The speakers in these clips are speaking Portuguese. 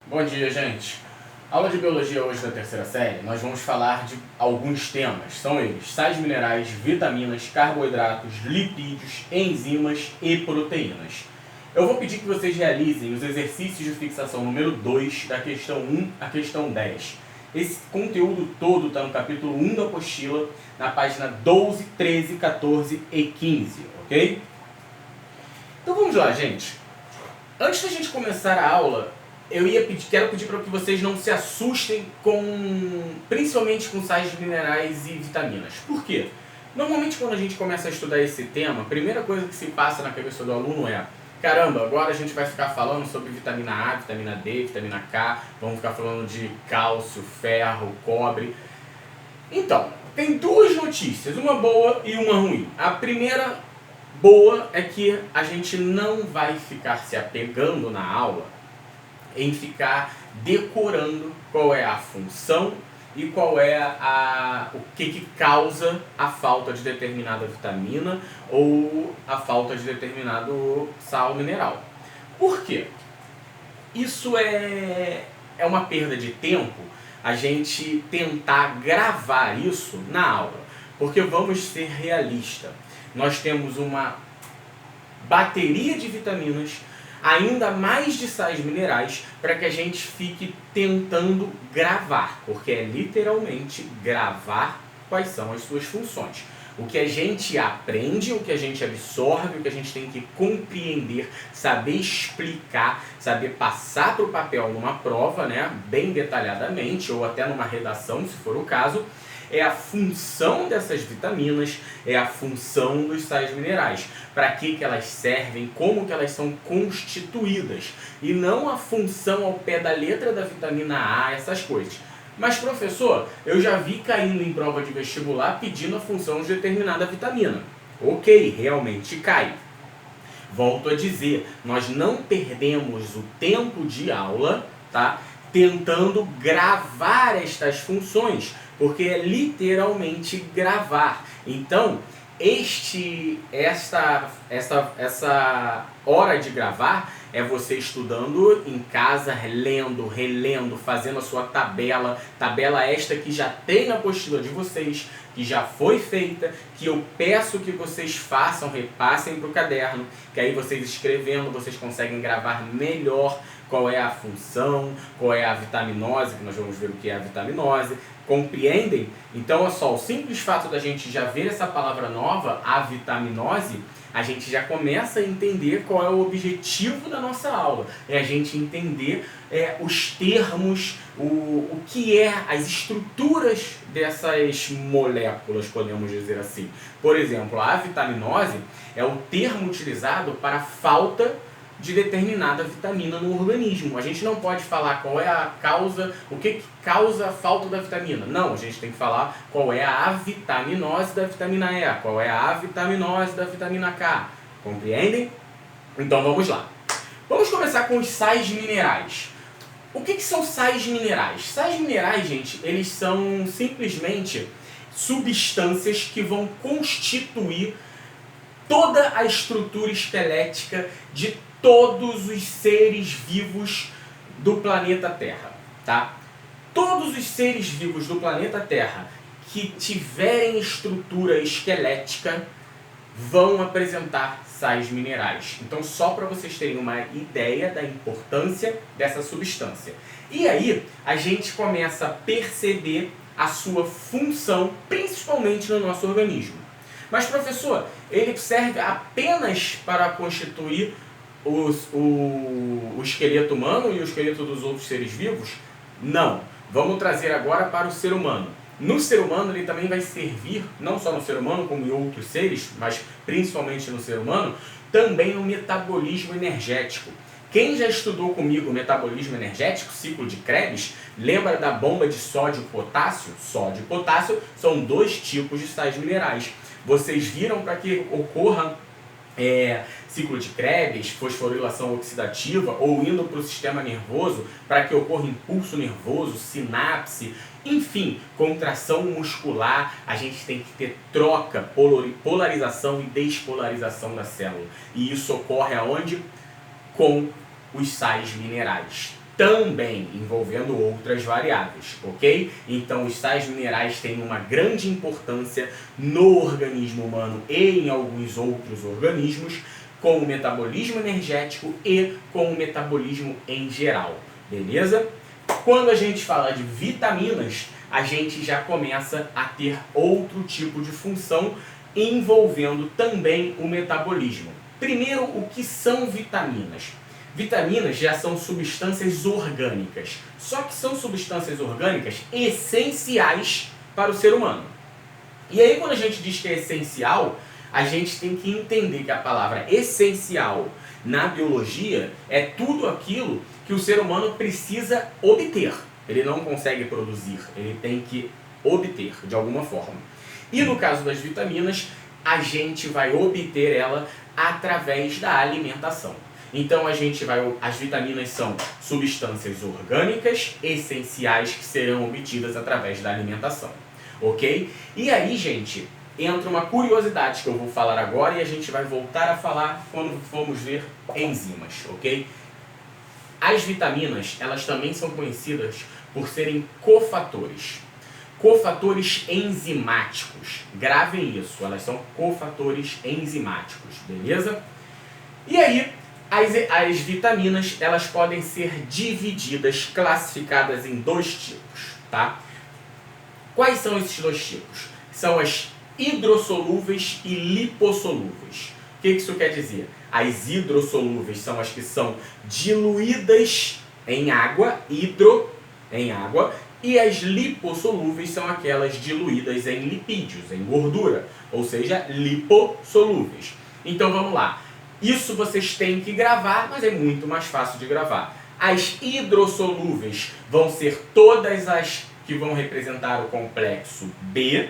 Bom dia, gente. Aula de Biologia hoje da terceira série, nós vamos falar de alguns temas. São eles: sais minerais, vitaminas, carboidratos, lipídios, enzimas e proteínas. Eu vou pedir que vocês realizem os exercícios de fixação número 2, da questão 1 à questão 10. Esse conteúdo todo está no capítulo 1 da apostila, na página 12, 13, 14 e 15, ok? Então vamos lá, gente. Antes da gente começar a aula, quero pedir para que vocês não se assustem principalmente com sais minerais e vitaminas. Por quê? Normalmente quando a gente começa a estudar esse tema, a primeira coisa que se passa na cabeça do aluno é: caramba, agora a gente vai ficar falando sobre vitamina A, vitamina D, vitamina K, vamos ficar falando de cálcio, ferro, cobre. Então, tem duas notícias, uma boa e uma ruim. A primeira boa é que a gente não vai ficar se apegando na aula em ficar decorando qual é a função e qual é o que causa a falta de determinada vitamina ou a falta de determinado sal mineral. Por quê? Isso é uma perda de tempo a gente tentar gravar isso na aula, porque vamos ser realistas. Nós temos uma bateria de vitaminas, ainda mais de sais minerais, para que a gente fique tentando gravar, porque é literalmente gravar quais são as suas funções. O que a gente aprende, o que a gente absorve, o que a gente tem que compreender, saber explicar, saber passar para o papel numa prova, né, bem detalhadamente, ou até numa redação, se for o caso, é a função dessas vitaminas, é a função dos sais minerais. Para que elas servem, como que elas são constituídas. E não a função ao pé da letra da vitamina A, essas coisas. Mas professor, eu já vi caindo em prova de vestibular pedindo a função de determinada vitamina. Ok, realmente cai. Volto a dizer, nós não perdemos o tempo de aula, tá, tentando gravar estas funções, porque é literalmente gravar. Então, essa hora de gravar é você estudando em casa, lendo, relendo, fazendo a sua tabela esta que já tem na apostila de vocês, que já foi feita, que eu peço que vocês façam, repassem para o caderno, que aí vocês escrevendo, vocês conseguem gravar melhor qual é a função, qual é a vitaminose, que nós vamos ver o que é a vitaminose. Compreendem? Então, olha só, o simples fato da gente já ver essa palavra nova, a vitaminose, a gente já começa a entender qual é o objetivo da nossa aula. É a gente entender os termos, o que é, as estruturas dessas moléculas, podemos dizer assim. Por exemplo, a vitaminose é o termo utilizado para a falta de determinada vitamina no organismo. A gente não pode falar qual é a causa, o que causa a falta da vitamina. Não, a gente tem que falar qual é a avitaminose da vitamina E, qual é a avitaminose da vitamina K. Compreendem? Então vamos lá. Vamos começar com os sais minerais. O que são sais minerais? Sais minerais, gente, eles são simplesmente substâncias que vão constituir toda a estrutura esquelética de todos os seres vivos do planeta Terra, tá? Todos os seres vivos do planeta Terra que tiverem estrutura esquelética vão apresentar sais minerais. Então, só para vocês terem uma ideia da importância dessa substância. E aí, a gente começa a perceber a sua função, principalmente no nosso organismo. Mas, professor, ele serve apenas para constituir o esqueleto humano e o esqueleto dos outros seres vivos? Não. Vamos trazer agora para o ser humano. No ser humano ele também vai servir, não só no ser humano como em outros seres, mas principalmente no ser humano, também no metabolismo energético. Quem já estudou comigo o metabolismo energético, ciclo de Krebs, lembra da bomba de sódio e potássio? Sódio e potássio são dois tipos de sais minerais. Vocês viram, para que ocorra ciclo de Krebs, fosforilação oxidativa, ou indo para o sistema nervoso, para que ocorra impulso nervoso, sinapse, enfim, contração muscular, a gente tem que ter troca, polarização e despolarização da célula. E isso ocorre aonde? Com os sais minerais. também envolvendo outras variáveis, ok? Então os sais minerais têm uma grande importância no organismo humano e em alguns outros organismos, com o metabolismo energético e com o metabolismo em geral, beleza? Quando a gente fala de vitaminas, a gente já começa a ter outro tipo de função envolvendo também o metabolismo. Primeiro, o que são vitaminas? Vitaminas já são substâncias orgânicas, só que são substâncias orgânicas essenciais para o ser humano. E aí quando a gente diz que é essencial, a gente tem que entender que a palavra essencial na biologia é tudo aquilo que o ser humano precisa obter. Ele não consegue produzir, ele tem que obter de alguma forma. E no caso das vitaminas, a gente vai obter ela através da alimentação. Então as vitaminas são substâncias orgânicas essenciais que serão obtidas através da alimentação, ok? E aí, gente, entra uma curiosidade que eu vou falar agora e a gente vai voltar a falar quando formos ver enzimas, ok? As vitaminas, elas também são conhecidas por serem cofatores. Cofatores enzimáticos. Gravem isso, elas são cofatores enzimáticos, beleza? E aí, as vitaminas, elas podem ser divididas, classificadas em dois tipos, tá? Quais são esses dois tipos? São as hidrossolúveis e lipossolúveis. O que isso quer dizer? As hidrossolúveis são as que são diluídas em água, em água, e as lipossolúveis são aquelas diluídas em lipídios, em gordura, ou seja, lipossolúveis. Então vamos lá. Isso vocês têm que gravar, mas é muito mais fácil de gravar. As hidrossolúveis vão ser todas as que vão representar o complexo B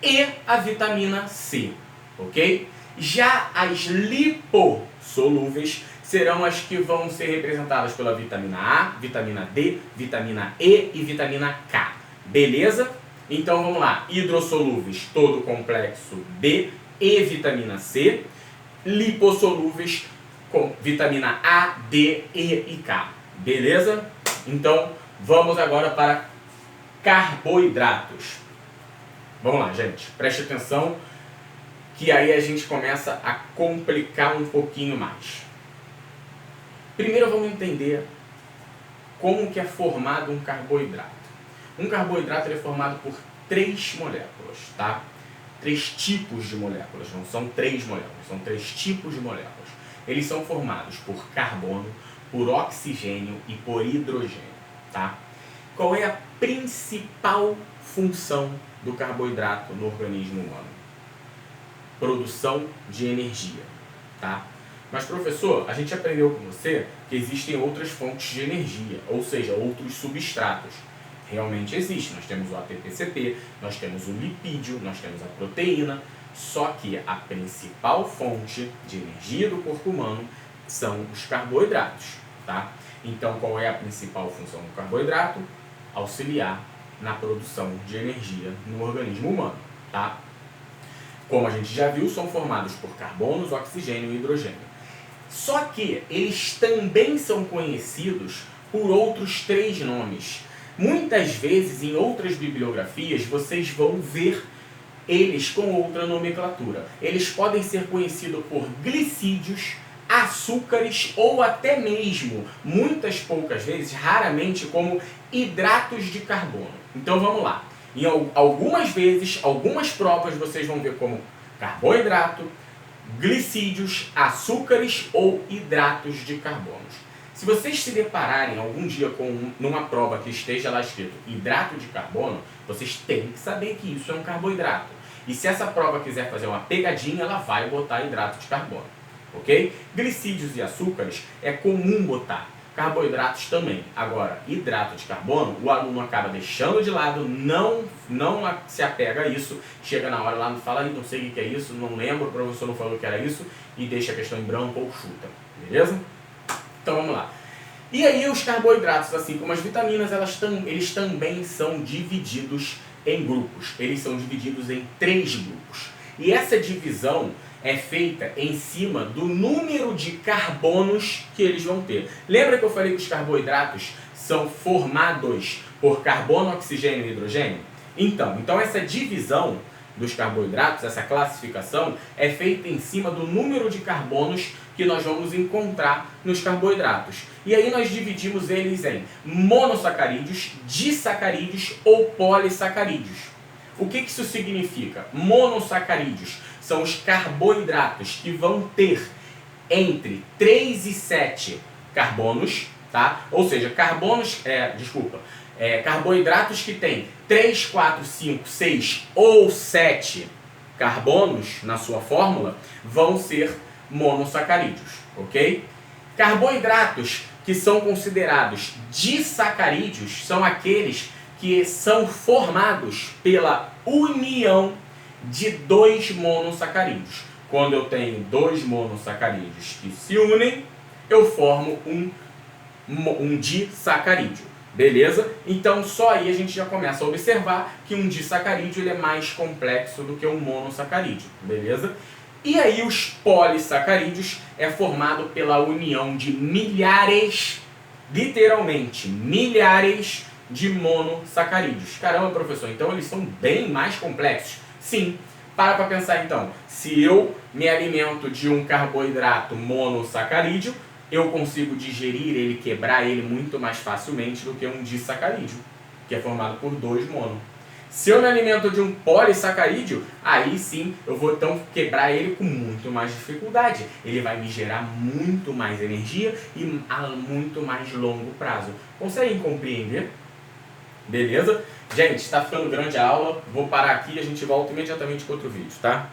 e a vitamina C, ok? Já as lipossolúveis serão as que vão ser representadas pela vitamina A, vitamina D, vitamina E e vitamina K, beleza? Então vamos lá, hidrossolúveis, todo o complexo B e vitamina C, lipossolúveis com vitamina A, D, E e K, beleza? Então vamos agora para carboidratos. Vamos lá, gente, preste atenção que aí a gente começa a complicar um pouquinho mais. Primeiro vamos entender como que é formado um carboidrato. Um carboidrato é formado por 3 moléculas, tá? 3 tipos de moléculas, não são 3 moléculas, são 3 tipos de moléculas. Eles são formados por carbono, por oxigênio e por hidrogênio, tá? Qual é a principal função do carboidrato no organismo humano? Produção de energia, tá? Mas professor, a gente aprendeu com você que existem outras fontes de energia, ou seja, outros substratos. Realmente existe, nós temos o ATP-CP, nós temos o lipídio, nós temos a proteína, só que a principal fonte de energia do corpo humano são os carboidratos, tá? Então qual é a principal função do carboidrato? Auxiliar na produção de energia no organismo humano, tá? Como a gente já viu, são formados por carbonos, oxigênio e hidrogênio. Só que eles também são conhecidos por outros 3 nomes. Muitas vezes, em outras bibliografias, vocês vão ver eles com outra nomenclatura. Eles podem ser conhecidos por glicídios, açúcares ou até mesmo, muitas poucas vezes, raramente, como hidratos de carbono. Então vamos lá. Em algumas vezes, algumas provas vocês vão ver como carboidrato, glicídios, açúcares ou hidratos de carbono. Se vocês se depararem algum dia com numa prova que esteja lá escrito hidrato de carbono, vocês têm que saber que isso é um carboidrato. E se essa prova quiser fazer uma pegadinha, ela vai botar hidrato de carbono, ok? Glicídios e açúcares é comum botar. Carboidratos também. Agora, hidrato de carbono, o aluno acaba deixando de lado, não se apega a isso, chega na hora lá, não fala, não sei o que é isso, não lembro, o professor não falou que era isso, e deixa a questão em branco ou chuta, beleza? Então vamos lá. E aí os carboidratos, assim como as vitaminas, eles também são divididos em grupos. Eles são divididos em 3 grupos. E essa divisão, é feita em cima do número de carbonos que eles vão ter. Lembra que eu falei que os carboidratos são formados por carbono, oxigênio e hidrogênio? Então essa divisão dos carboidratos, essa classificação, é feita em cima do número de carbonos que nós vamos encontrar nos carboidratos. E aí nós dividimos eles em monossacarídeos, disacarídeos ou polissacarídeos. O que isso significa? Monossacarídeos são os carboidratos que vão ter entre 3 e 7 carbonos, tá? Ou seja, carboidratos que têm 3, 4, 5, 6 ou 7 carbonos na sua fórmula vão ser monossacarídeos, ok? Carboidratos que são considerados disacarídeos são aqueles que são formados pela união de 2 monossacarídeos. Quando eu tenho 2 monossacarídeos que se unem, eu formo um disacarídeo. Beleza? Então só aí a gente já começa a observar que um disacarídeo ele é mais complexo do que um monossacarídeo. Beleza? E aí os polissacarídeos é formado pela união de milhares, literalmente milhares de monossacarídeos. Caramba, professor, então eles são bem mais complexos? Sim. Para pensar então, se eu me alimento de um carboidrato monossacarídeo, eu consigo digerir ele, quebrar ele muito mais facilmente do que um disacarídeo, que é formado por 2 mono. Se eu me alimento de um polissacarídeo, aí sim eu vou então quebrar ele com muito mais dificuldade. Ele vai me gerar muito mais energia e a muito mais longo prazo. Conseguem compreender? Beleza? Gente, está ficando grande a aula. Vou parar aqui e a gente volta imediatamente com outro vídeo, tá?